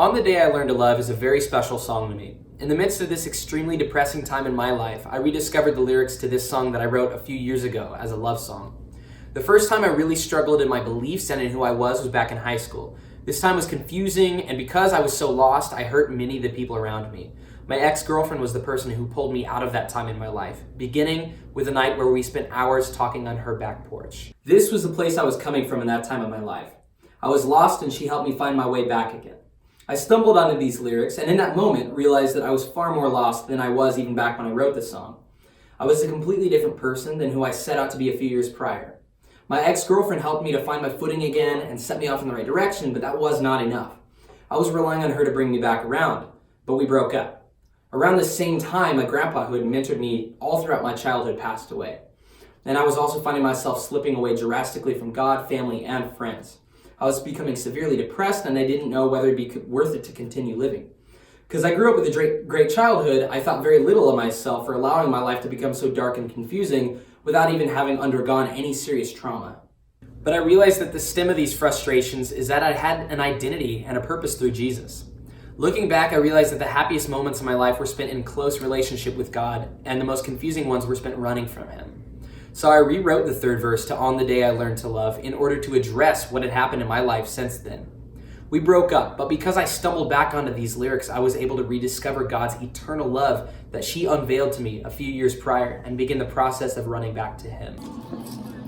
On the Day I Learned to Love is a very special song to me. In the midst of this extremely depressing time in my life, I rediscovered the lyrics to this song that I wrote a few years ago as a love song. The first time I really struggled in my beliefs and in who I was back in high school. This time was confusing, and because I was so lost, I hurt many of the people around me. My ex-girlfriend was the person who pulled me out of that time in my life, beginning with a night where we spent hours talking on her back porch. This was the place I was coming from in that time of my life. I was lost and she helped me find my way back again. I stumbled onto these lyrics and in that moment realized that I was far more lost than I was even back when I wrote the song. I was a completely different person than who I set out to be a few years prior. My ex-girlfriend helped me to find my footing again and set me off in the right direction, but that was not enough. I was relying on her to bring me back around, but we broke up. Around the same time, my grandpa, who had mentored me all throughout my childhood, passed away. And I was also finding myself slipping away drastically from God, family, and friends. I was becoming severely depressed and I didn't know whether it'd be worth it to continue living. Because I grew up with a great childhood, I thought very little of myself for allowing my life to become so dark and confusing without even having undergone any serious trauma. But I realized that the stem of these frustrations is that I had an identity and a purpose through Jesus. Looking back, I realized that the happiest moments of my life were spent in close relationship with God, and the most confusing ones were spent running from Him. So I rewrote the third verse to On the Day I Learned to Love in order to address what had happened in my life since then. We broke up, but because I stumbled back onto these lyrics, I was able to rediscover God's eternal love that she unveiled to me a few years prior and begin the process of running back to Him.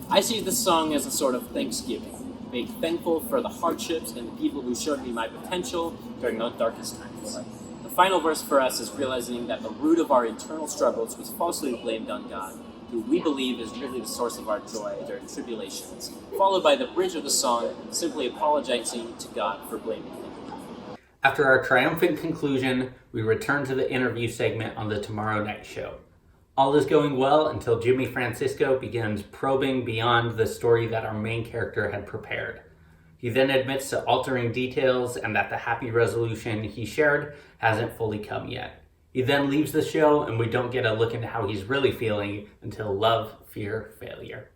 I see this song as a sort of thanksgiving, being thankful for the hardships and the people who showed me my potential during those darkest times. The final verse for us is realizing that the root of our internal struggles was falsely blamed on God, who we believe is really the source of our joy during tribulations, followed by the bridge of the song simply apologizing to God for blaming Him. After our triumphant conclusion, we return to the interview segment on the Tomorrow Night Show. All is going well until Jimmy Francisco begins probing beyond the story that our main character had prepared. He then admits to altering details and that the happy resolution he shared hasn't fully come yet. He then leaves the show and we don't get a look into how he's really feeling until Love, Fear, Failure.